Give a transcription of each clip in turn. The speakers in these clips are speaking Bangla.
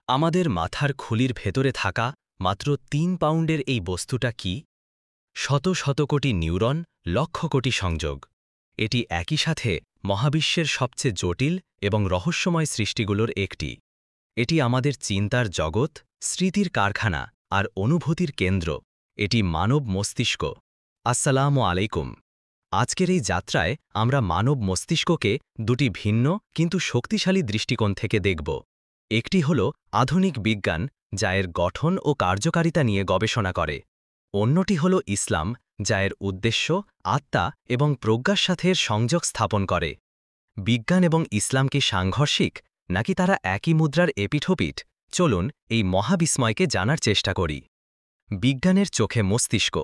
আমাদের মাথার খুলির ভেতরে থাকা মাত্র ৩ পাউন্ডের এই বস্তুটা কি? শত শত কোটি নিউরন, লক্ষ কোটি সংযোগ। এটি একই সাথে মহাবিশ্বের সবচেয়ে জটিল এবং রহস্যময় সৃষ্টিগুলোর একটি। এটি আমাদের চিন্তার জগৎ, স্মৃতির কারখানা আর অনুভূতির কেন্দ্র। এটি মানব মস্তিষ্ক। আসসালামু আলাইকুম। আজকের এই যাত্রায় আমরা মানব মস্তিষ্ককে দুটি ভিন্ন কিন্তু শক্তিশালী দৃষ্টিকোণ থেকে দেখব। একটি হল আধুনিক বিজ্ঞান, যা এর গঠন ও কার্যকারিতা নিয়ে গবেষণা করে। অন্যটি হল ইসলাম, যা এর উদ্দেশ্য, আত্মা এবং প্রজ্ঞার সাথে এর সংযোগ স্থাপন করে। বিজ্ঞান এবং ইসলাম কি সাংঘর্ষিক, নাকি তারা একই মুদ্রার এপিঠোপিঠ? চলুন এই মহাবিস্ময়কে জানার চেষ্টা করি। বিজ্ঞানের চোখে মস্তিষ্ক।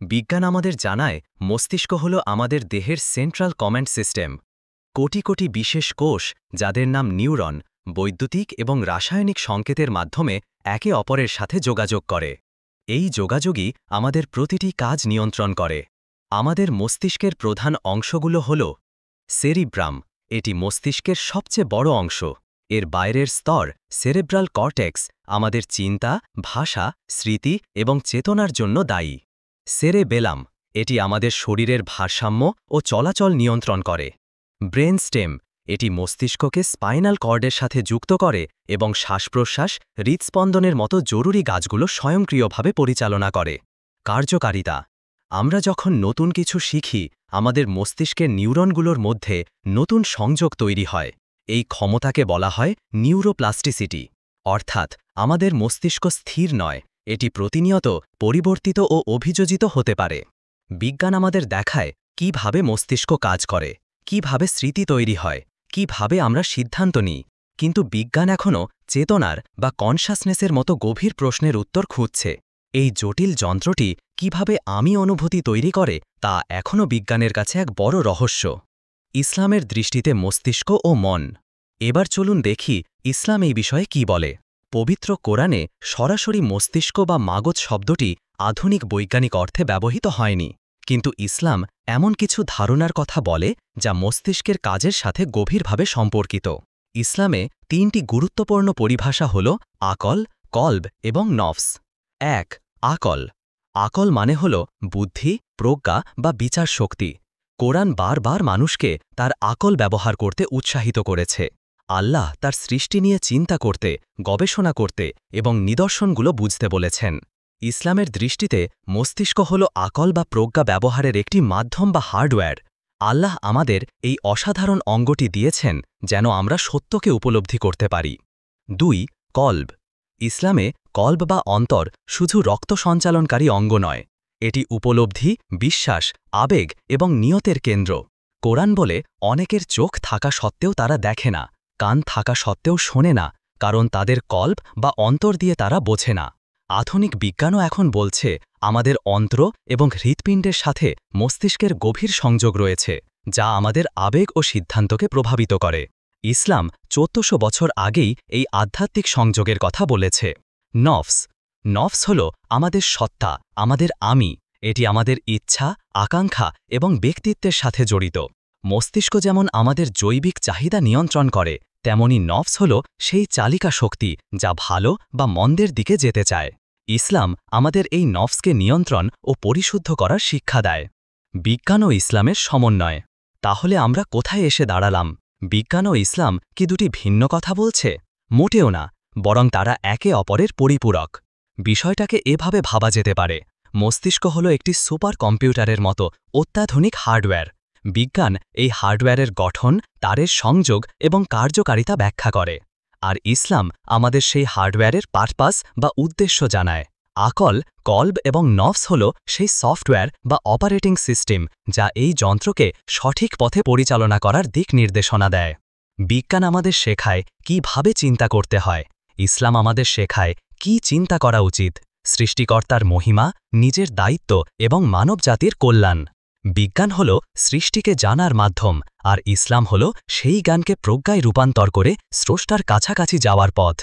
বিজ্ঞান আমাদের জানায় মস্তিষ্ক হল আমাদের দেহের central command system. Crore crore বিশেষ কোষ, যাদের নাম নিউরন, বৈদ্যুতিক এবং রাসায়নিক সংকেতের মাধ্যমে একে অপরের সাথে যোগাযোগ করে। এই যোগাযোগই আমাদের প্রতিটি কাজ নিয়ন্ত্রণ করে। আমাদের মস্তিষ্কের প্রধান অংশগুলো হল সেরিব্রাম। এটি মস্তিষ্কের সবচেয়ে বড় অংশ। এর বাইরের স্তর সেরেব্রাল কর্টেক্স আমাদের চিন্তা, ভাষা, স্মৃতি এবং চেতনার জন্য দায়ী। সেরেবেলাম, এটি আমাদের শরীরের ভারসাম্য ও চলাচল নিয়ন্ত্রণ করে। ব্রেন স্টেম, এটি মস্তিষ্ককে স্পাইনাল কর্ডের সাথে যুক্ত করে এবং শ্বাসপ্রশ্বাস, হৃদস্পন্দনের মতো জরুরি কাজগুলো স্বয়ংক্রিয়ভাবে পরিচালনা করে। কার্যকারিতা, আমরা যখন নতুন কিছু শিখি, আমাদের মস্তিষ্কের নিউরনগুলোর মধ্যে নতুন সংযোগ তৈরি হয়। এই ক্ষমতাকে বলা হয় নিউরোপ্লাস্টিসিটি। অর্থাৎ আমাদের মস্তিষ্ক স্থির নয়, এটি প্রতিনিয়ত পরিবর্তিত ও অভিযোজিত হতে পারে। বিজ্ঞান আমাদের দেখায় কিভাবে মস্তিষ্ক কাজ করে, কিভাবে স্মৃতি তৈরি হয়, কিভাবে আমরা সিদ্ধান্ত নিই। কিন্তু বিজ্ঞান এখনও চেতনার বা কনশাসনেসের মতো গভীর প্রশ্নের উত্তর খুঁজছে। এই জটিল যন্ত্রটি কিভাবে আমি অনুভূতি তৈরি করে, তা এখনও বিজ্ঞানের কাছে এক বড় রহস্য। ইসলামের দৃষ্টিতে মস্তিষ্ক ও মন। এবার চলুন দেখি ইসলাম এই বিষয়ে কি বলে। পবিত্র কোরআনে সরাসরি মস্তিষ্ক বা মাগজ শব্দটি আধুনিক বৈজ্ঞানিক অর্থে ব্যবহৃত হয়নি, কিন্তু ইসলাম এমন কিছু ধারণার কথা বলে যা মস্তিষ্কের কাজের সাথে গভীরভাবে সম্পর্কিত। ইসলামে 3টি গুরুত্বপূর্ণ পরিভাষা হল আকল, কলব এবং নফস। ১. আকল। আকল মানে হল বুদ্ধি, প্রজ্ঞা বা বিচার শক্তি। কোরআন বারবার মানুষকে তার আকল ব্যবহার করতে উৎসাহিত করেছে। আল্লাহ তার সৃষ্টি নিয়ে চিন্তা করতে, গবেষণা করতে এবং নিদর্শনগুলো বুঝতে বলেছেন। ইসলামের দৃষ্টিতে মস্তিষ্ক হল আকল বা প্রজ্ঞা ব্যবহারের একটি মাধ্যম বা হার্ডওয়্যার। আল্লাহ আমাদের এই অসাধারণ অঙ্গটি দিয়েছেন যেন আমরা সত্যকে উপলব্ধি করতে পারি। ২. কলব। ইসলামে কলব বা অন্তর শুধু রক্ত সঞ্চালনকারী অঙ্গ নয়, এটি উপলব্ধি, বিশ্বাস, আবেগ এবং নিয়তের কেন্দ্র। কোরআন বলে অনেকের চোখ থাকা সত্ত্বেও তারা দেখে না, কান থাকা সত্ত্বেও শোনে না, কারণ তাদের কল্প বা অন্তর দিয়ে তারা বোঝে না। আধুনিক বিজ্ঞানও এখন বলছে আমাদের অন্ত্র এবং হৃৎপিণ্ডের সাথে মস্তিষ্কের গভীর সংযোগ রয়েছে, যা আমাদের আবেগ ও সিদ্ধান্তকে প্রভাবিত করে। ইসলাম 1400 বছর আগেই এই আধ্যাত্মিক সংযোগের কথা বলেছে। নফস। নফস হল আমাদের সত্তা, আমাদের আমি। এটি আমাদের ইচ্ছা, আকাঙ্ক্ষা এবং ব্যক্তিত্বের সাথে জড়িত। মস্তিষ্ক যেমন আমাদের জৈবিক চাহিদা নিয়ন্ত্রণ করে, তেমনি নফস হল সেই চালিকা শক্তি যা ভালো বা মন্দের দিকে যেতে চায়। ইসলাম আমাদের এই নফসকে নিয়ন্ত্রণ ও পরিশুদ্ধ করার শিক্ষা দেয়। বিজ্ঞান ও ইসলামের সমন্বয়। তাহলে আমরা কোথায় এসে দাঁড়ালাম? বিজ্ঞান ও ইসলাম কি দুটি ভিন্ন কথা বলছে? মোটেও না, বরং তারা একে অপরের পরিপূরক। বিষয়টাকে এভাবে ভাবা যেতে পারে, মস্তিষ্ক হল একটি সুপার কম্পিউটারের মতো অত্যাধুনিক হার্ডওয়্যার। বিজ্ঞান এই হার্ডওয়্যারের গঠন, তারের সংযোগ এবং কার্যকারিতা ব্যাখ্যা করে। আর ইসলাম আমাদের সেই হার্ডওয়্যারের পারপাস বা উদ্দেশ্য জানায়। আকল, কলব এবং নফস হল সেই সফটওয়্যার বা অপারেটিং সিস্টেম যা এই যন্ত্রকে সঠিক পথে পরিচালনা করার দিক নির্দেশনা দেয়। বিজ্ঞান আমাদের শেখায় কিভাবে চিন্তা করতে হয়, ইসলাম আমাদের শেখায় কি চিন্তা করা উচিত: সৃষ্টিকর্তার মহিমা, নিজের দায়িত্ব এবং মানবজাতির কল্যাণ। বিজ্ঞান হল সৃষ্টিকে জানার মাধ্যম, আর ইসলাম হল সেই জ্ঞানকে প্রজ্ঞায় রূপান্তর করে স্রষ্টার কাছাকাছি যাওয়ার পথ।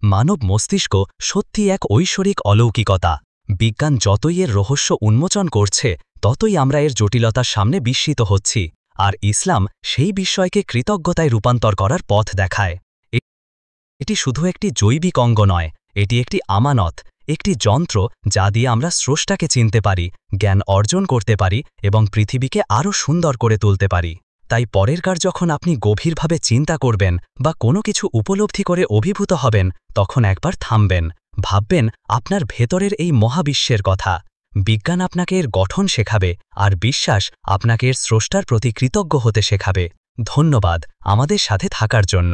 মানব মস্তিষ্ক সত্যি এক ঐশ্বরিক অলৌকিকতা। বিজ্ঞান যতই এর রহস্য উন্মোচন করছে, ততই আমরা এর জটিলতার সামনে বিস্মিত হচ্ছি, আর ইসলাম সেই বিস্ময়কে কৃতজ্ঞতায় রূপান্তর করার পথ দেখায়। এটি শুধু একটি জৈবিক অঙ্গ নয়, এটি একটি আমানত, একটি যন্ত্র যা দিয়ে আমরা স্রষ্টাকে চিনতে পারি, জ্ঞান অর্জন করতে পারি এবং পৃথিবীকে আরও সুন্দর করে তুলতে পারি। তাই পরেরবার যখন আপনি গভীরভাবে চিন্তা করবেন বা কোনো কিছু উপলব্ধি করে অভিভূত হবেন, তখন একবার থামবেন, ভাববেন আপনার ভেতরের এই মহাবিশ্বের কথা। বিজ্ঞান আপনাকে এর গঠন শেখাবে, আর বিশ্বাস আপনাকে এর স্রষ্টার প্রতি কৃতজ্ঞ হতে শেখাবে। ধন্যবাদ আমাদের সাথে থাকার জন্য।